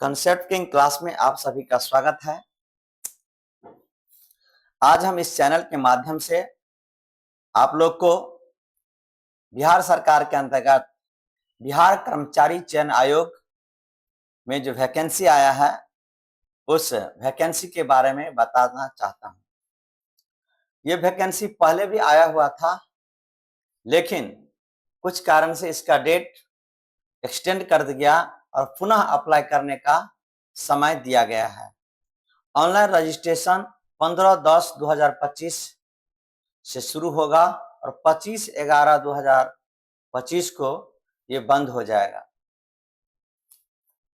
Concept king class में आप सभी का स्वागत है। आज हम इस चैनल के माध्यम से आप लोग को बिहार सरकार के अंतर्गत बिहार कर्मचारी चयन आयोग में जो वैकेंसी आया है उस वैकेंसी के बारे में बताना चाहता हूं। ये वैकेंसी पहले भी आया हुआ था, लेकिन कुछ कारण से इसका डेट एक्सटेंड कर दिया गया और पुनः अप्लाई करने का समय दिया गया है। ऑनलाइन रजिस्ट्रेशन 15/10/2025 से शुरू होगा और 25/11/2025 को ये बंद हो जाएगा।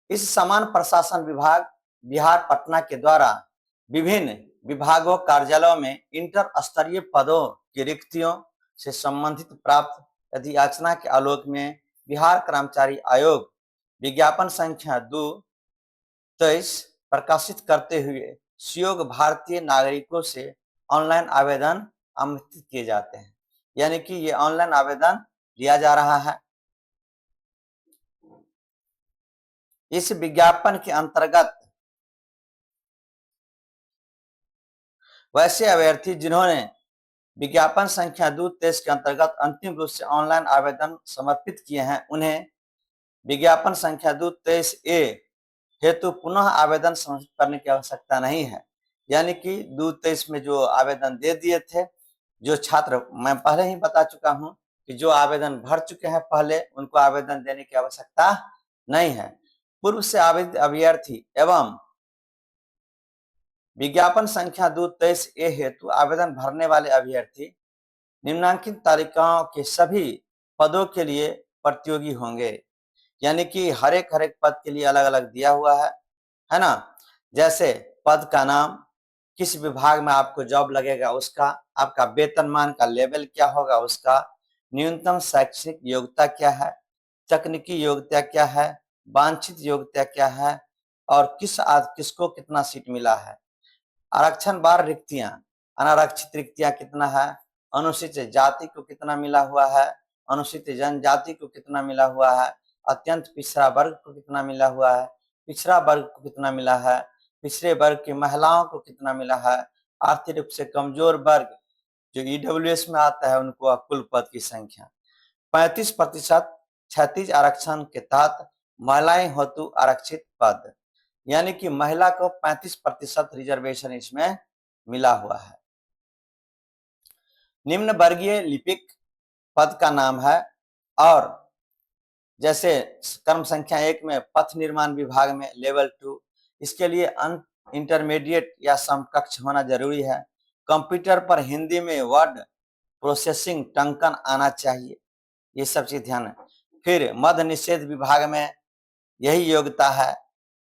इस समान प्रशासन विभाग बिहार पटना के द्वारा विभिन्न विभागों कार्यालयों में इंटर स्तरीय पदों की रिक्तियों से संबंधित प्राप्त अधियाचना के आलोक में बिहार कर्मचारी आयोग विज्ञापन संख्या 2/23 प्रकाशित करते हुए सुयोग्य भारतीय नागरिकों से ऑनलाइन आवेदन आमंत्रित किए जाते हैं। यानी कि ये ऑनलाइन आवेदन दिया जा रहा है। इस विज्ञापन के अंतर्गत वैसे अभ्यर्थी जिन्होंने विज्ञापन संख्या 2/23 के अंतर्गत अंतिम रूप से ऑनलाइन आवेदन समर्पित किए हैं, उन्हें विज्ञापन संख्या 2/23A हेतु पुनः आवेदन समर्पित करने की आवश्यकता नहीं है। यानी कि 2/23 में जो आवेदन दे दिए थे, जो छात्र, मैं पहले ही बता चुका हूं कि जो आवेदन भर चुके हैं पहले, उनको आवेदन देने की आवश्यकता नहीं है। पूर्व से आवेदित अभ्यर्थी एवं विज्ञापन संख्या 2/23A हेतु आवेदन भरने वाले अभ्यर्थी निम्नांकित तालिकाओं के सभी पदों के लिए प्रतियोगी होंगे। यानी कि हर एक पद के लिए अलग अलग दिया हुआ है ना। जैसे पद का नाम, किस विभाग में आपको जॉब लगेगा उसका, आपका वेतनमान का लेवल क्या होगा उसका, न्यूनतम शैक्षणिक योग्यता क्या है, तकनीकी योग्यता क्या है, वांछित योग्यता क्या है और किसको कितना सीट मिला है। आरक्षण बार रिक्तियां, अनारक्षित रिक्तियां कितना है, अनुसूचित जाति को कितना मिला हुआ है, अनुसूचित जनजाति को कितना मिला हुआ है, अत्यंत पिछड़ा वर्ग को कितना मिला हुआ है, पिछड़ा वर्ग को कितना मिला है, पिछड़े वर्ग की महिलाओं को कितना मिला है, आर्थिक रूप से कमजोर वर्ग जो ईडब्ल्यूएस में आता है उनको कुल पद की संख्या। 35% क्षैतिज आरक्षण के तहत महिलाएं हेतु आरक्षित पद, यानी कि महिला को 35% रिजर्वेशन इसमें मिला हुआ है। निम्न वर्गीय लिपिक पद का नाम है। और जैसे क्रम संख्या 1 में पथ निर्माण विभाग में लेवल 2, इसके लिए इंटरमीडिएट या समकक्ष होना जरूरी है। कंप्यूटर पर हिंदी में वर्ड प्रोसेसिंग टंकन आना चाहिए, ये सब चीज ध्यान है। फिर मद्य निषेध विभाग में यही योग्यता है,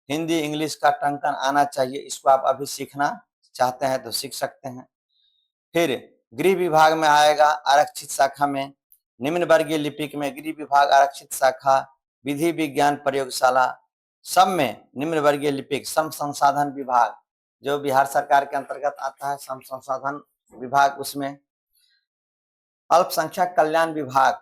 हिंदी इंग्लिश का टंकन आना चाहिए। इसको आप अभी सीखना चाहते हैं तो सीख सकते हैं। फिर गृह विभाग में आएगा आरक्षित शाखा में, निम्न वर्गीय लिपिक में गृह विभाग आरक्षित शाखा, विधि विज्ञान प्रयोगशाला, सब में निम्न वर्गीय लिपिक। श्रम संसाधन विभाग जो बिहार सरकार के अंतर्गत आता है, श्रम संसाधन विभाग, उसमें अल्पसंख्यक कल्याण विभाग,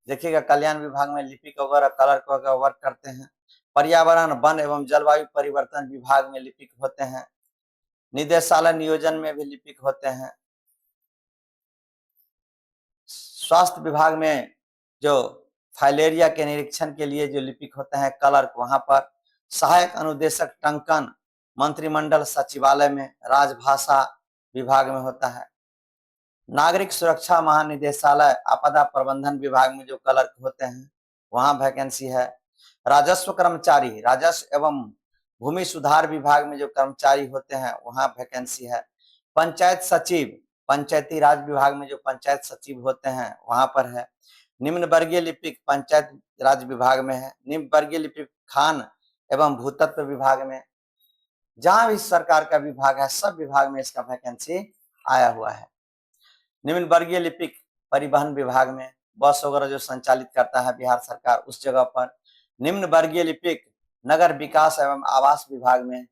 देखिएगा कल्याण विभाग में लिपिक वगैरह कलर वगैरह वर्क करते हैं। पर्यावरण वन एवं जलवायु परिवर्तन विभाग में लिपिक होते हैं। निदेशालय नियोजन में भी लिपिक होते हैं। स्वास्थ्य विभाग में जो फाइलेरिया के निरीक्षण के लिए जो लिपिक होते हैं क्लर्क, वहां पर सहायक अनुदेशक टंकन मंत्रिमंडल सचिवालय में राजभाषा विभाग में होता है। नागरिक सुरक्षा महानिदेशालय आपदा प्रबंधन विभाग में जो क्लर्क होते हैं वहां वैकेंसी है। राजस्व कर्मचारी, राजस्व एवं भूमि सुधार विभाग में जो कर्मचारी होते हैं वहां वैकेंसी है। पंचायत सचिव, पंचायती राज विभाग में जो पंचायत सचिव होते हैं वहां पर है। निम्न वर्गीय लिपिक पंचायत राज विभाग में है। निम्न वर्गीय लिपिक खान एवं भूतत्व विभाग में। जहां भी सरकार का विभाग है सब विभाग में इसका वैकेंसी आया हुआ है। निम्न वर्गीय लिपिक परिवहन विभाग में, बस वगैरह जो संचालित करता है बिहार सरकार उस जगह पर। निम्न वर्गीय लिपिक नगर विकास एवं आवास विभाग में।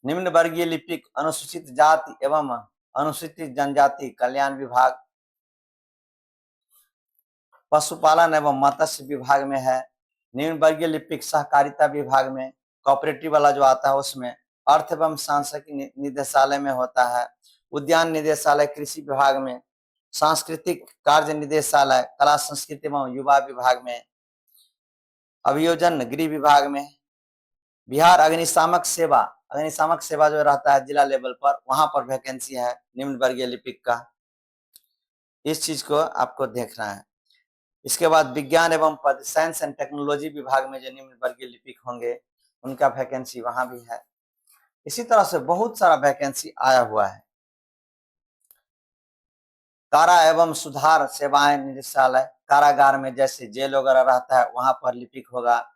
निम्न वर्गीय लिपिक अनुसूचित जाति एवं अनुसूचित जनजाति कल्याण विभाग। पशुपालन एवं मत्स्य विभाग में है। निम्न वर्गीय लिपिक सहकारिता विभाग में। कोऑपरेटिव वाला जो आता है उसमें, अर्थ एवं सांख्यिकी निदेशालय में होता है, उद्यान निदेशालय कृषि विभाग में, सांस्कृतिक कार्य निदेशालय कला संस्कृति एवं युवा विभाग में, अभियोजन गृह विभाग में, बिहार अग्निशामक सेवा जो रहता है जिला लेवल पर, वहां पर वैकेंसी है निम्न वर्गीय लिपिक का। इस चीज को आपको देखना है। इसके बाद विज्ञान एवं पद साइंस एंड टेक्नोलॉजी विभाग में जो निम्न वर्गीय लिपिक होंगे उनका वैकेंसी वहां भी है। इसी तरह से बहुत सारा वैकेंसी आया हुआ है। कारा एवं सुधार सेवाएं निदेशालय, कारागार में जैसे जेल वगैरह रहता है वहां पर लिपिक होगा।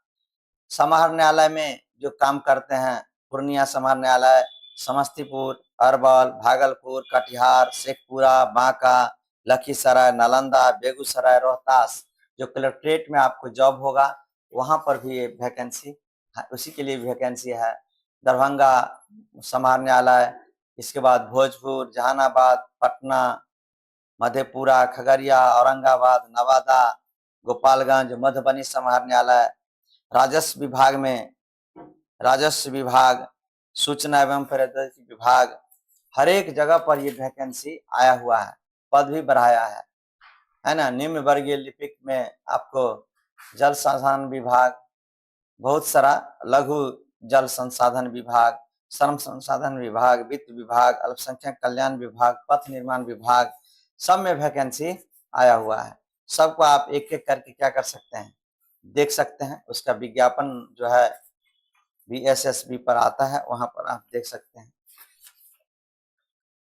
समाहर न्यायालय में जो काम करते हैं, पूर्णिया समाहर न्यायालय, समस्तीपुर, अरवल, भागलपुर, कटिहार, शेखपुरा, बांका, लखीसराय, नालंदा, बेगूसराय, रोहतास, जो कलेक्ट्रेट में आपको जॉब होगा वहां पर भी ये वैकेंसी, उसी के लिए वैकेंसी है। दरभंगा समाहर न्यायालय, इसके बाद भोजपुर, जहानाबाद, पटना, मधेपुरा, खगड़िया, औरंगाबाद, नवादा, गोपालगंज, मधुबनी समाहर न्यायालय, राजस्व विभाग, सूचना एवं प्रौद्योगिकी विभाग, हर एक जगह पर ये वैकेंसी आया हुआ है, पद भी बढ़ाया है ना। निम्न वर्गीय लिपिक में आपको जल संसाधन विभाग, बहुत सारा लघु जल संसाधन विभाग, श्रम संसाधन विभाग, वित्त विभाग, अल्पसंख्यक कल्याण विभाग, पथ निर्माण विभाग, सब में वैकेंसी आया हुआ है। सबको आप एक एक करके क्या कर सकते हैं, देख सकते हैं। उसका विज्ञापन जो है BSSB पर आता है, वहां पर आप देख सकते हैं।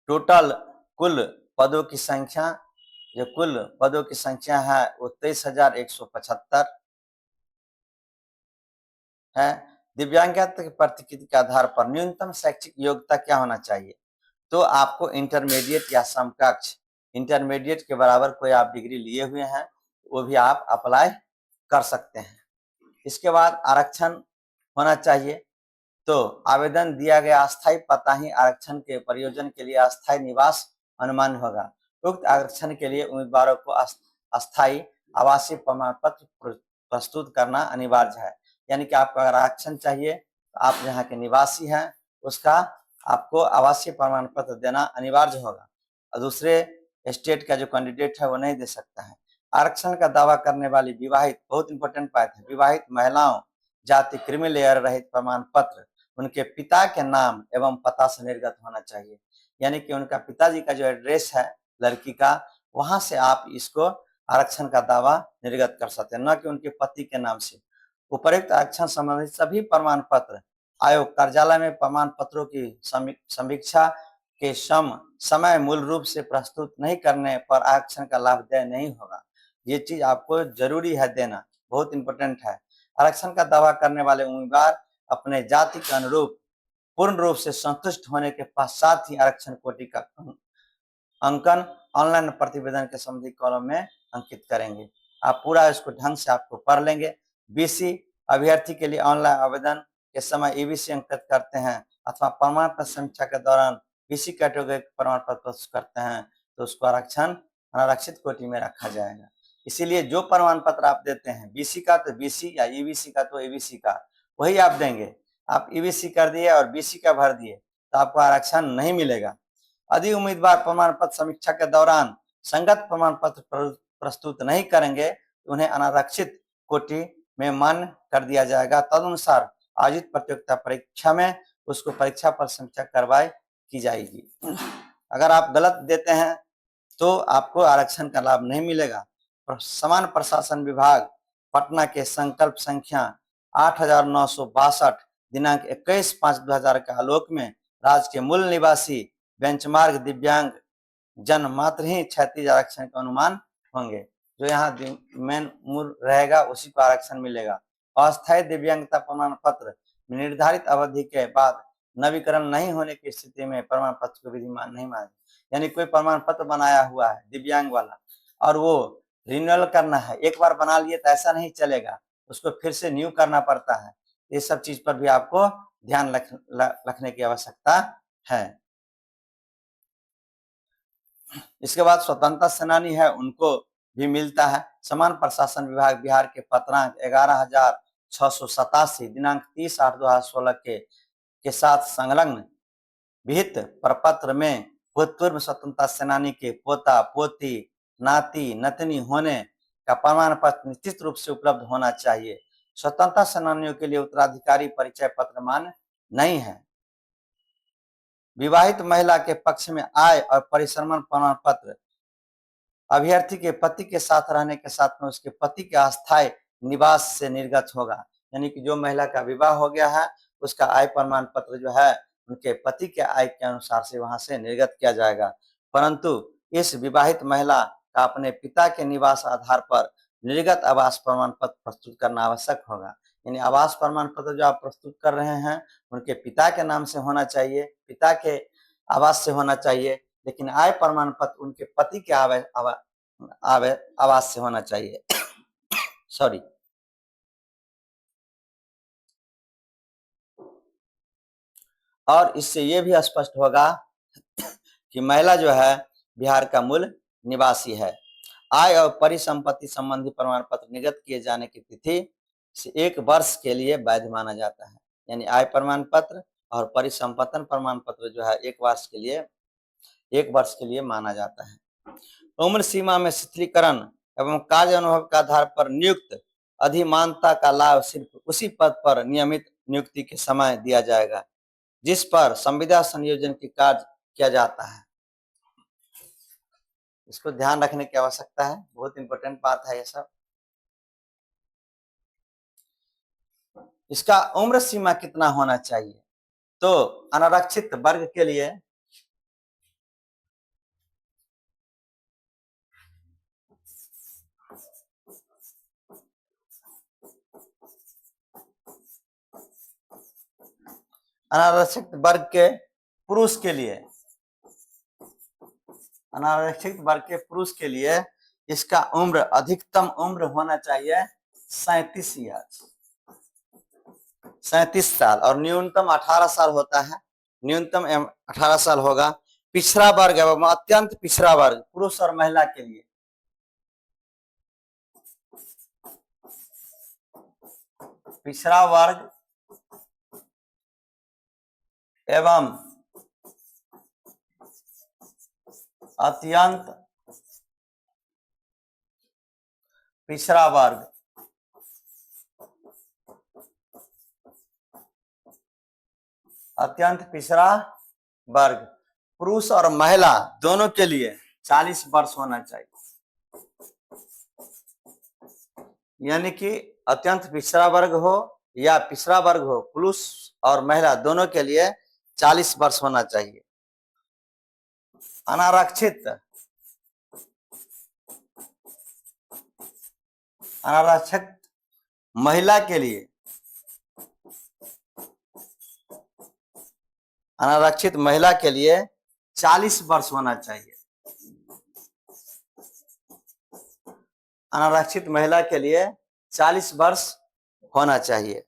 टोटल कुल पदों की संख्या, जो कुल पदों की संख्या है वो 23,175 है। दिव्यांगता की प्रतिकृति के आधार पर न्यूनतम शैक्षिक योग्यता क्या होना चाहिए, तो आपको इंटरमीडिएट या समकक्ष, इंटरमीडिएट के बराबर कोई आप डिग्री लिए हुए हैं वो भी आप अप्लाई कर सकते हैं। इसके बाद आरक्षण होना चाहिए, तो आवेदन दिया गया अस्थायी पता ही आरक्षण के प्रयोजन के लिए अस्थायी निवास अनुमान होगा। उक्त आरक्षण के लिए उम्मीदवारों को अस्थायी आवासीय प्रमाण पत्र प्रस्तुत करना अनिवार्य है। यानी कि आपको अगर आरक्षण चाहिए तो आप यहाँ के निवासी हैं, उसका आपको आवासीय प्रमाण पत्र देना अनिवार्य होगा, और दूसरे स्टेट का जो कैंडिडेट है वो नहीं दे सकता है। आरक्षण का दावा करने वाली विवाहित, बहुत इंपॉर्टेंट बात है, विवाहित महिलाओं जाति क्रीमी लेयर रहित प्रमाण पत्र उनके पिता के नाम एवं पता से निर्गत होना चाहिए। यानी कि उनका पिताजी का जो एड्रेस है लड़की का, वहां से आप इसको आरक्षण का दावा निर्गत कर सकते हैं, न कि उनके पति के नाम से। उपयुक्त आरक्षण संबंधित सभी प्रमाण पत्र आयोग कार्यालय में प्रमाण पत्रों की समीक्षा के समय मूल रूप से प्रस्तुत नहीं करने पर आरक्षण का लाभ देय नहीं होगा। ये चीज आपको जरूरी है देना, बहुत इंपॉर्टेंट है। आरक्षण का दावा करने वाले उम्मीदवार अपने जाति के अनुरूप पूर्ण रूप से संतुष्ट होने के पश्चात ही आरक्षण कोटि का अंकन ऑनलाइन प्रतिवेदन के संबंधी कॉलम में अंकित करेंगे। आप पूरा इसको ढंग से आपको पढ़ लेंगे। BC अभ्यर्थी के लिए ऑनलाइन आवेदन के समय EBC अंकित करते हैं अथवा प्रमाण पत्र समीक्षा के दौरान BC कैटेगरी प्रमाण पत्र प्रस्तुत करते हैं तो उसको आरक्षण अनारक्षित कोटि में रखा जाएगा। इसीलिए जो प्रमाण पत्र आप देते हैं BC का तो BC या EBC का तो EBC का वही आप देंगे। आप EBC कर दिए और BC का भर दिए तो आपको आरक्षण नहीं मिलेगा। यदि उम्मीदवार प्रमाण पत्र समीक्षा के दौरान संगत प्रमाण पत्र प्रस्तुत नहीं करेंगे तो उन्हें अनारक्षित कोटि में मान्य कर दिया जाएगा। तदनुसार आयोजित प्रतियोगिता परीक्षा में उसको परीक्षा पर समीक्षा कार्रवाई की जाएगी। अगर आप गलत देते हैं तो आपको आरक्षण का लाभ नहीं मिलेगा। समान प्रशासन विभाग पटना के संकल्प संख्या 8,962 दिनांक 21/5/2000 के आलोक में राज्य के मूल निवासी बेंचमार्क दिव्यांग जन मात्र ही 36 आरक्षण का अनुमान होंगे। जो यहाँ मेन मूल रहेगा उसी को आरक्षण मिलेगा। अस्थायी दिव्यांगता प्रमाण पत्र निर्धारित अवधि के बाद नवीकरण नहीं होने की स्थिति में प्रमाण पत्र को विधिमान नहीं माने। यानी कोई प्रमाण पत्र बनाया हुआ है दिव्यांग वाला और वो रिन्यूअल करना है, एक बार बना लिए तो ऐसा नहीं चलेगा, उसको फिर से न्यू करना पड़ता है। ये सब चीज पर भी आपको ध्यान रखने की आवश्यकता है। इसके बाद स्वतंत्रता सेनानी है उनको भी मिलता है। समान प्रशासन विभाग बिहार के पत्रांक 687 दिनांक 30/8/2016 के साथ संलग्न विहित प्रपत्र में भूतपूर्व स्वतंत्रता सेनानी के पोता पोती नाती नतनी होने का प्रमाण पत्र निश्चित रूप से उपलब्ध होना चाहिए। स्वतंत्रता सेनानियों के लिए उत्तराधिकारी परिचय पत्र मान्य नहीं है। विवाहित महिला के पक्ष में आय और परिश्रमण प्रमाण पत्र अभ्यर्थी के पति के साथ रहने के साथ में उसके पति के अस्थायी निवास से निर्गत होगा। यानी कि जो महिला का विवाह हो गया है उसका आय प्रमाण पत्र जो है उनके पति के आय के अनुसार से वहां से निर्गत किया जाएगा, परंतु इस विवाहित महिला का अपने पिता के निवास आधार पर निर्गत आवास प्रमाण पत्र प्रस्तुत करना आवश्यक होगा। यानी आवास प्रमाण पत्र जो आप प्रस्तुत कर रहे हैं उनके पिता के नाम से होना चाहिए, पिता के आवास से होना चाहिए, लेकिन आय प्रमाण पत्र उनके पति के आवास से होना चाहिए। सॉरी। और इससे यह भी स्पष्ट होगा कि महिला जो है बिहार का मूल निवासी है। आय और परिसंपत्ति संबंधी प्रमाण पत्र निर्गत किए जाने की तिथि से 1 वर्ष के लिए वैध माना जाता है। यानी आय प्रमाण पत्र और परिसंपत्ति प्रमाण पत्र जो है 1 वर्ष के लिए माना जाता है। उम्र सीमा में शिथिलीकरण एवं कार्य अनुभव के आधार पर नियुक्त अधिमानता का लाभ सिर्फ उसी पद पर नियमित नियुक्ति के समय दिया जाएगा जिस पर संविदा संयोजन की कार्य किया जाता है। इसको ध्यान रखने की आवश्यकता है, बहुत इंपॉर्टेंट बात है ये सब। इसका उम्र सीमा कितना होना चाहिए? तो अनारक्षित वर्ग के लिए अनारक्षित वर्ग के पुरुष के लिए इसका उम्र अधिकतम उम्र होना चाहिए 37 साल और न्यूनतम 18 साल होता है। न्यूनतम 18 साल होगा। पिछड़ा वर्ग एवं अत्यंत पिछड़ा वर्ग पुरुष और महिला के लिए पिछड़ा वर्ग एवं अत्यंत पिछड़ा वर्ग पुरुष और महिला दोनों के लिए 40 वर्ष होना चाहिए। यानी कि अत्यंत पिछड़ा वर्ग हो या पिछड़ा वर्ग हो, पुरुष और महिला दोनों के लिए 40 वर्ष होना चाहिए। अनारक्षित महिला के लिए अनारक्षित महिला के लिए 40 वर्ष होना चाहिए। अनारक्षित महिला के लिए 40 वर्ष होना चाहिए।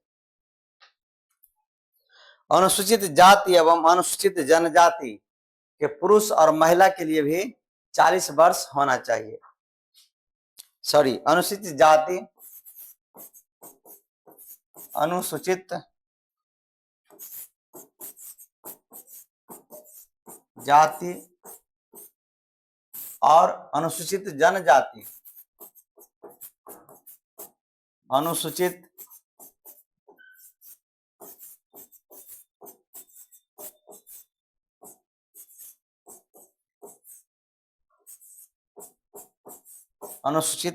अनुसूचित जाति एवं अनुसूचित जनजाति के पुरुष और महिला के लिए भी 40 वर्ष होना चाहिए। सॉरी, अनुसूचित जाति और अनुसूचित जनजाति अनुसूचित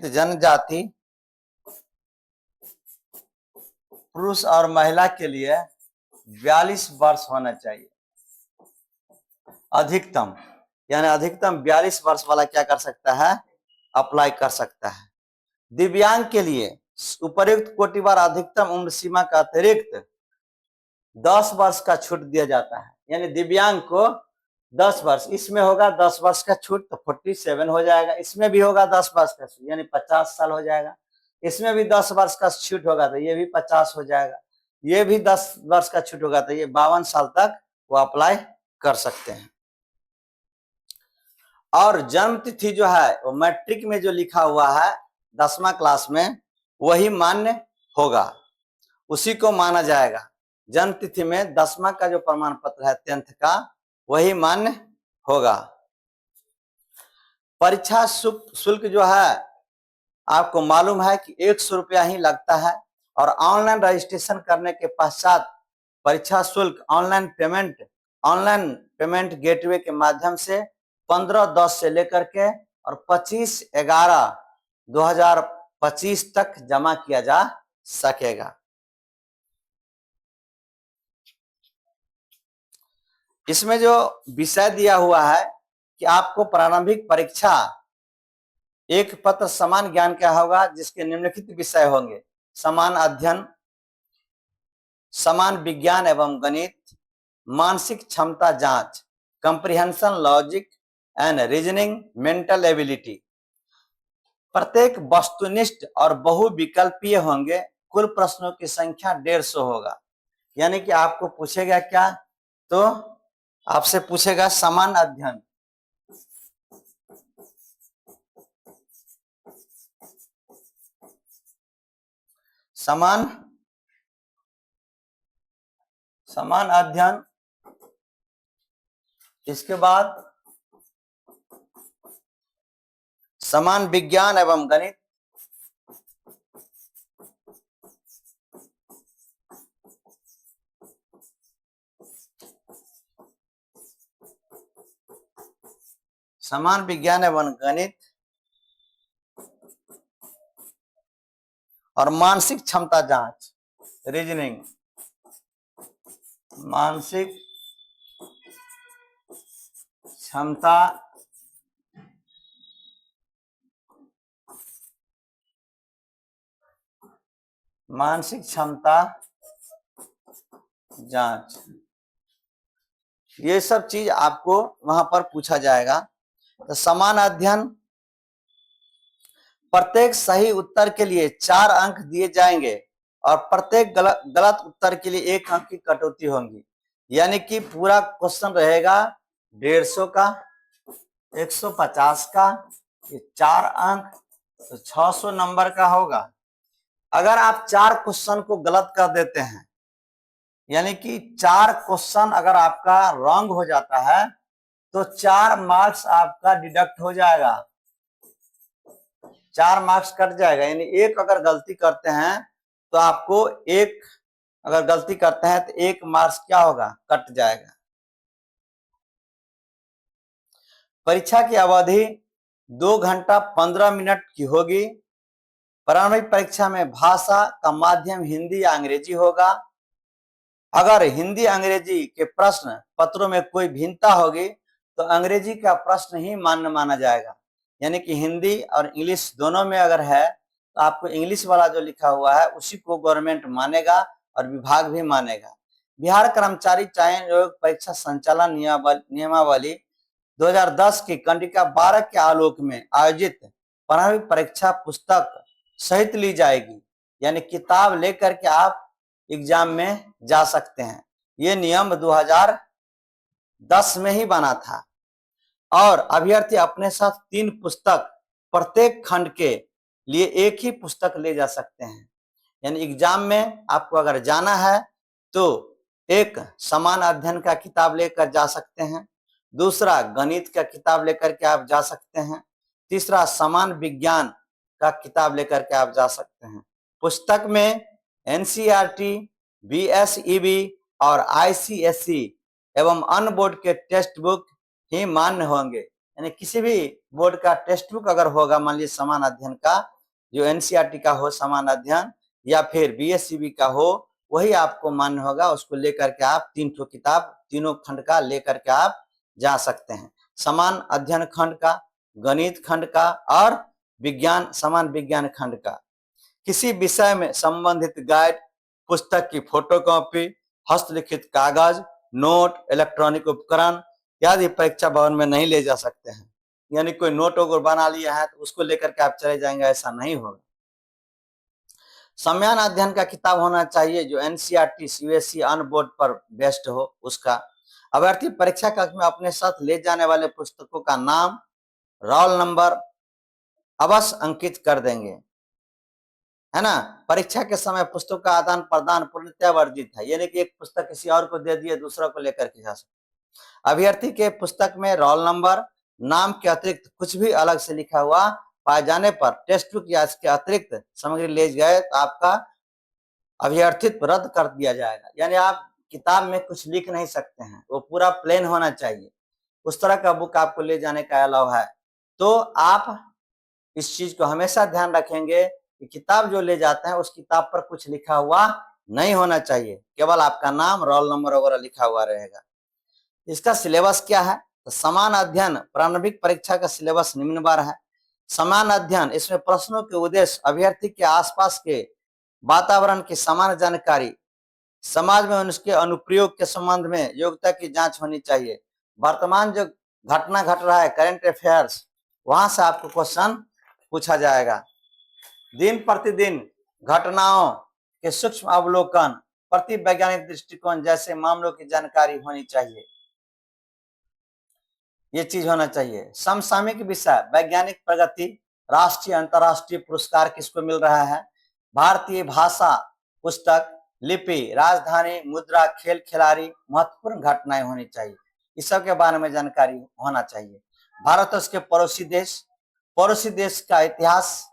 जनजाति पुरुष और महिला के लिए 42 वर्ष होना चाहिए अधिकतम। यानी अधिकतम 42 वर्ष वाला क्या कर सकता है? अप्लाई कर सकता है। दिव्यांग के लिए उपर्युक्त कोटिवार अधिकतम उम्र सीमा का अतिरिक्त 10 वर्ष का छूट दिया जाता है। यानी दिव्यांग को 10 वर्ष, इसमें होगा 10 वर्ष का छूट तो 47 हो जाएगा, इसमें भी होगा 10 वर्ष का छूट यानी 50 साल हो जाएगा, इसमें भी 10 वर्ष का छूट होगा तो ये भी 50 हो जाएगा, ये भी 10 वर्ष का छूट होगा तो ये 52 साल तक वो अप्लाई कर सकते हैं। और जन्म तिथि जो है वो मैट्रिक में जो लिखा हुआ है 10वां क्लास में वही मान्य होगा। उसी को माना जाएगा। जन्म तिथि में 10वां का जो प्रमाण पत्र है 10th का, वही मान्य होगा। परीक्षा शुल्क जो है आपको मालूम है कि 100 रुपया ही लगता है, और ऑनलाइन रजिस्ट्रेशन करने के पश्चात परीक्षा शुल्क ऑनलाइन पेमेंट गेटवे के माध्यम से 15/10 से लेकर के और 25/11/2025 तक जमा किया जा सकेगा। इसमें जो विषय दिया हुआ है कि आपको प्रारंभिक परीक्षा एक पत्र समान ज्ञान क्या होगा, जिसके निम्नलिखित विषय होंगे: समान अध्ययन, समान विज्ञान एवं गणित, मानसिक क्षमता जांच, comprehension, logic and reasoning, mental ability. प्रत्येक वस्तुनिष्ठ और बहुविकल्पीय होंगे। कुल प्रश्नों की संख्या 150 होगा। यानी कि आपको पूछेगा क्या, तो आपसे पूछेगा समान अध्ययन, समान अध्ययन, इसके बाद समान विज्ञान एवं गणित, समान विज्ञान एवं गणित और मानसिक क्षमता जांच, रीजनिंग, मानसिक क्षमता जांच, ये सब चीज आपको वहां पर पूछा जाएगा। तो समान अध्ययन, प्रत्येक सही उत्तर के लिए 4 अंक दिए जाएंगे और प्रत्येक गलत उत्तर के लिए 1 अंक की कटौती होगी। यानी कि पूरा क्वेश्चन रहेगा 150 का, 150 का, ये 4 अंक, तो 600 नंबर का होगा। अगर आप 4 क्वेश्चन को गलत कर देते हैं, यानी कि 4 क्वेश्चन अगर आपका रॉन्ग हो जाता है, तो 4 मार्क्स आपका डिडक्ट हो जाएगा, 4 मार्क्स कट जाएगा। यानी एक अगर गलती करते हैं तो आपको अगर गलती करते हैं तो 1 मार्क्स क्या होगा, कट जाएगा। परीक्षा की अवधि 2 घंटा 15 मिनट की होगी। प्रारंभिक परीक्षा में भाषा का माध्यम हिंदी या अंग्रेजी होगा। अगर हिंदी अंग्रेजी के प्रश्न पत्रों में कोई भिन्नता होगी तो अंग्रेजी का प्रश्न ही मान्य माना जाएगा। यानी कि हिंदी और इंग्लिश दोनों में अगर है तो आपको इंग्लिश वाला जो लिखा हुआ है उसी को गवर्नमेंट मानेगा और विभाग भी मानेगा। बिहार कर्मचारी चयन आयोग परीक्षा संचालन नियमावली 2010 की कंडिका 12 के आलोक में आयोजित प्रारंभिक परीक्षा पुस्तक सहित ली जाएगी। यानी किताब लेकर के आप एग्जाम में जा सकते हैं। ये नियम 2010 में ही बना था और अभ्यर्थी अपने साथ 3 पुस्तक प्रत्येक खंड के लिए 1 ही पुस्तक ले जा सकते हैं। यानी एग्जाम में आपको अगर जाना है तो एक समान अध्ययन का किताब लेकर जा सकते हैं, दूसरा गणित का किताब लेकर के आप जा सकते हैं, तीसरा समान विज्ञान का किताब लेकर के आप जा सकते हैं। पुस्तक में एनसीईआरटी, बीएसईबी और आईसीएसई एवं अन्य बोर्ड के टेक्स्ट बुक ही मान्य होंगे। यानी किसी भी बोर्ड का टेक्स्ट बुक अगर होगा, मान लीजिए समान अध्ययन का, जो एनसीईआरटी का हो समान अध्ययन या फिर बीएसईबी का हो, वही आपको मान्य होगा। उसको लेकर के आप 3 ठो किताब तीनों खंड का लेकर के आप जा सकते हैं। समान अध्ययन खंड का, गणित खंड का और समान विज्ञान खंड का। किसी विषय में संबंधित गाइड, पुस्तक की फोटोकॉपी, हस्तलिखित कागज, नोट, इलेक्ट्रॉनिक उपकरण आदि परीक्षा भवन में नहीं ले जा सकते हैं। यानी कोई नोट वगैरह बना लिया है तो उसको लेकर के आप चले जाएंगे, ऐसा नहीं होगा। समान अध्ययन का किताब होना चाहिए जो एनसीईआरटी, सीबीएसई, अन्य बोर्ड पर बेस्ड हो उसका। अभ्यर्थी परीक्षा कक्ष में अपने साथ ले जाने वाले पुस्तकों का नाम, रोल नंबर अवश्य अंकित कर देंगे। है ना। परीक्षा के समय पुस्तकों का आदान प्रदान पूर्णतया वर्जित है, यानी कि एक पुस्तक किसी और को दे दिए, दूसरों को लेकर के जा सकते। अभ्यर्थी के पुस्तक में रोल नंबर, नाम के अतिरिक्त कुछ भी अलग से लिखा हुआ पाए जाने पर टेक्स्ट बुक या इसके अतिरिक्त सामग्री ले गए तो आपका अभ्यर्थित्व रद्द कर दिया जाएगा। यानी आप किताब में कुछ लिख नहीं सकते हैं, वो पूरा प्लेन होना चाहिए, उस तरह का बुक आपको ले जाने का अलाउ है। तो आप इस चीज को हमेशा ध्यान रखेंगे कि किताब जो ले जाते हैं उस किताब पर कुछ लिखा हुआ नहीं होना चाहिए, केवल आपका नाम, रोल नंबर वगैरह लिखा हुआ रहेगा। इसका सिलेबस क्या है? तो समान अध्ययन प्रारंभिक परीक्षा का सिलेबस निम्न बार है। समान अध्ययन, इसमें प्रश्नों के उद्देश्य अभ्यर्थी के आसपास के वातावरण की समान जानकारी, समाज में उसके अनुप्रयोग के संबंध में योग्यता की जांच होनी चाहिए। वर्तमान जो घटना घट रहा है, करंट अफेयर्स, वहां से आपको क्वेश्चन पूछा जाएगा। दिन प्रतिदिन घटनाओं के सूक्ष्म अवलोकन, प्रति वैज्ञानिक दृष्टिकोण जैसे मामलों की जानकारी होनी चाहिए, ये चीज होना चाहिए। समसामयिक विषय, वैज्ञानिक प्रगति, राष्ट्रीय अंतर्राष्ट्रीय पुरस्कार किसको मिल रहा है, भारतीय भाषा, पुस्तक, लिपि, राजधानी, मुद्रा, खेल खिलाड़ी, महत्वपूर्ण घटनाएं होनी चाहिए, इस सब के बारे में जानकारी होना चाहिए। भारत और उसके पड़ोसी देश का इतिहास,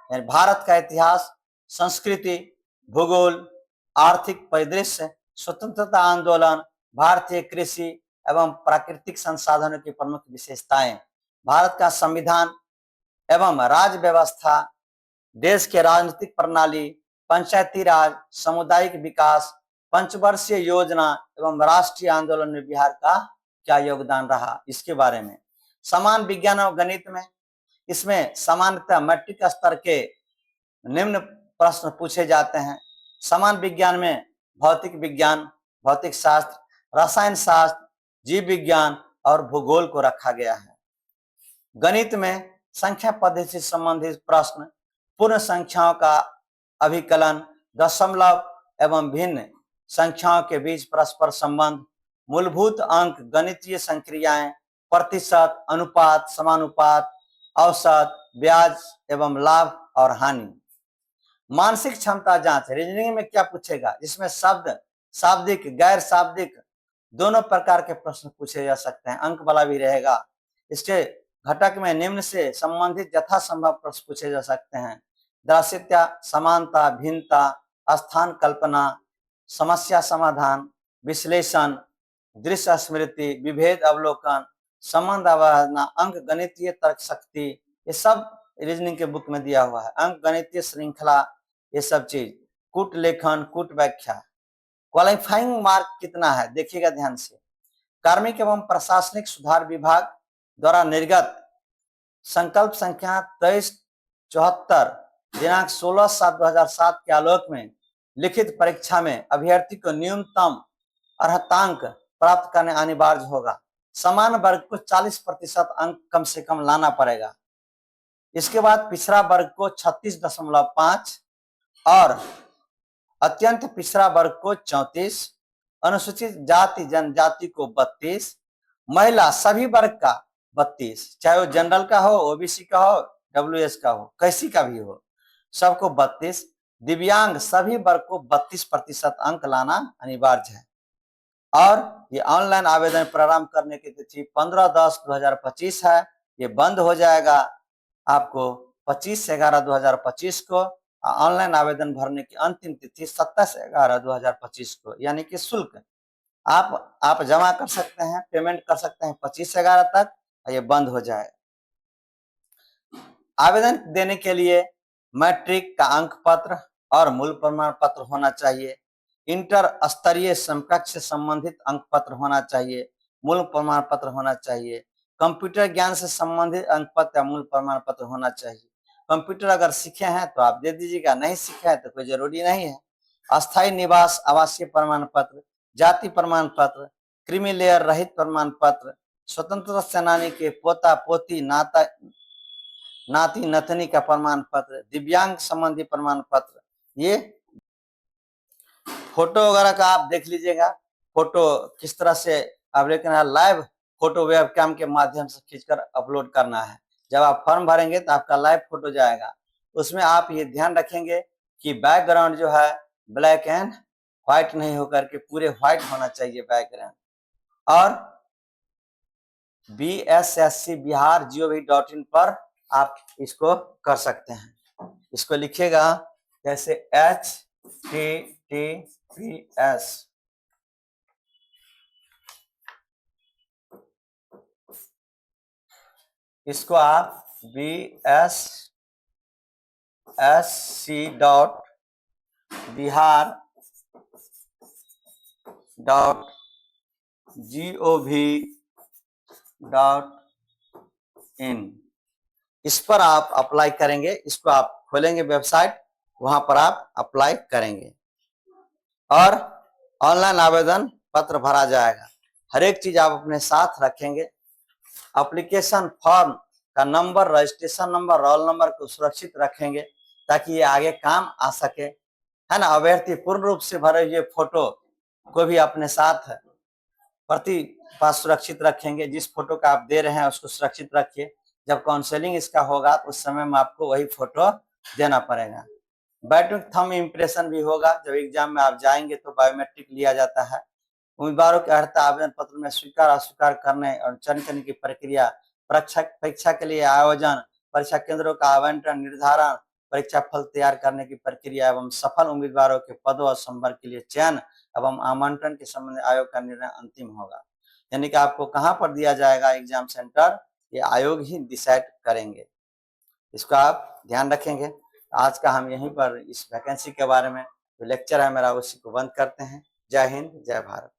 भारत का इतिहास, संस्कृति, भूगोल, आर्थिक परिदृश्य, स्वतंत्रता आंदोलन, भारतीय कृषि एवं प्राकृतिक संसाधनों की प्रमुख विशेषताएं, भारत का संविधान एवं राज्य व्यवस्था, देश के राजनीतिक प्रणाली, पंचायती राज, सामुदायिक विकास, पंचवर्षीय योजना एवं राष्ट्रीय आंदोलन में बिहार का क्या योगदान रहा, इसके बारे में। समान विज्ञान और गणित में, इसमें सामान्यतः मैट्रिक स्तर के निम्न प्रश्न पूछे जाते हैं। समान विज्ञान में भौतिक विज्ञान, भौतिक शास्त्र, रसायन शास्त्र, जीव विज्ञान और भूगोल को रखा गया है। गणित में संख्या पद्धति से संबंधित प्रश्न, पूर्ण संख्याओं का अभिकलन, दशमलव एवं भिन्न संख्याओं के बीच परस्पर संबंध, मूलभूत अंक, गणितीय संक्रियाएं, प्रतिशत, अनुपात, समानुपात, औसत, ब्याज एवं लाभ और हानि। मानसिक क्षमता जांच, रीजनिंग में क्या पूछेगा, जिसमें शब्द, शाब्दिक, गैर शाब्दिक दोनों प्रकार के प्रश्न पूछे जा सकते हैं, अंक वाला भी रहेगा। इसके घटक में निम्न से संबंधित यथासंभव प्रश्न पूछे जा सकते हैं। दृश्यता, समानता, भिन्नता, स्थान कल्पना, समस्या समाधान, विश्लेषण, दृश्य स्मृति, विभेद अवलोकन, संबंध अवधारणा, अंक गणितीय तर्क शक्ति, ये सब रीजनिंग के बुक में दिया हुआ है। अंक गणितीय श्रृंखला, ये सब चीज, कूट लेखन, कूट व्याख्या। क्वालिफाइंग मार्क कितना है देखिएगा ध्यान से। कार्मिक एवं प्रशासनिक सुधार विभाग द्वारा निर्गत संकल्प संख्या 2374 दिनांक 16/7/2007 के आलोक में लिखित परीक्षा में अभ्यर्थी को न्यूनतम अर्हतांक प्राप्त करने अनिवार्य होगा। समान वर्ग को 40% अंक कम से कम लाना पड़ेगा। इसके बाद पिछड़ा वर्ग को 36.5 और अत्यंत पिछड़ा वर्ग को 34, अनुसूचित जाति जनजाति को 32, महिला सभी वर्ग का 32, चाहे वो जनरल का हो, ओबीसी का हो, डब्ल्यूएस का हो, कैसी का भी हो, सबको 32। दिव्यांग सभी वर्ग को 32% अंक लाना अनिवार्य है। और ये ऑनलाइन आवेदन प्रारंभ करने की तिथि 15/10/2025 है। ये बंद हो जाएगा आपको 25/11/2025 को। ऑनलाइन आवेदन भरने की अंतिम तिथि 27/11/2025 को, यानी कि शुल्क आप जमा कर सकते हैं, पेमेंट कर सकते हैं 25/11 तक, ये बंद हो जाएगा। आवेदन देने के लिए मैट्रिक का अंक पत्र और मूल प्रमाण पत्र होना चाहिए। इंटर स्तरीय समकक्ष से संबंधित अंक पत्र होना चाहिए, मूल प्रमाण पत्र होना चाहिए। कंप्यूटर ज्ञान से संबंधित अंक पत्र या मूल प्रमाण पत्र होना चाहिए। कंप्यूटर अगर सीखे हैं तो आप दे दीजिएगा, नहीं सीखे हैं तो कोई जरूरी नहीं है। अस्थायी निवास, आवासीय प्रमाण पत्र, जाति प्रमाण पत्र, क्रीमी लेयर रहित प्रमाण पत्र, स्वतंत्रता सेनानी के पोता पोती नाती नतनी का प्रमाण पत्र, दिव्यांग संबंधी प्रमाण पत्र। ये फोटो वगैरह का आप देख लीजिएगा, फोटो किस तरह से आप लेकिन लाइव फोटो वेबकैम के माध्यम से खींचकर अपलोड करना है। जब आप फॉर्म भरेंगे तो आपका लाइव फोटो जाएगा, उसमें आप ये ध्यान रखेंगे कि बैकग्राउंड जो है ब्लैक एंड व्हाइट नहीं होकर के पूरे व्हाइट होना चाहिए बैकग्राउंड। और BSSC bihargov.in पर आप इसको कर सकते हैं। इसको लिखिएगा जैसे HTTPS, इसको आप BSSC.bihar.gov.in इस पर आप अप्लाई करेंगे। इसको आप खोलेंगे वेबसाइट, वहां पर आप अप्लाई करेंगे और ऑनलाइन आवेदन पत्र भरा जाएगा। हर एक चीज आप अपने साथ रखेंगे। एप्लीकेशन फॉर्म का number, registration number, roll number को सुरक्षित रखेंगे ताकि ये आगे काम आ सके, है ना। अभ्यर्थी पूर्ण रूप से भरे हुए फोटो को भी अपने साथ प्रति पास सुरक्षित रखेंगे। जिस फोटो का आप दे रहे हैं उसको सुरक्षित रखिए। जब काउंसलिंग इसका होगा तो उस समय में आपको वही फोटो देना पड़ेगा। बायोमेट्रिक थंब इम्प्रेशन भी होगा। जब एग्जाम में आप जाएंगे तो बायोमेट्रिक लिया जाता है। उम्मीदवारों के अर्हता आवेदन पत्र में स्वीकार अस्वीकार करने और चयन करने की प्रक्रिया, परीक्षा के लिए आयोजन, परीक्षा केंद्रों का आवंटन, निर्धारण, परीक्षा फल तैयार करने की प्रक्रिया एवं सफल उम्मीदवारों के पदों और संवर्ग के लिए चयन एवं आमंत्रण के संबंध में आयोग का निर्णय अंतिम होगा। यानी कि आपको कहाँ पर दिया जाएगा एग्जाम सेंटर, ये आयोग ही डिसाइड करेंगे। इसको आप ध्यान रखेंगे। आज का हम यहीं पर इस वैकेंसी के बारे में जो लेक्चर है मेरा उसी को बंद करते हैं। जय हिंद, जय भारत।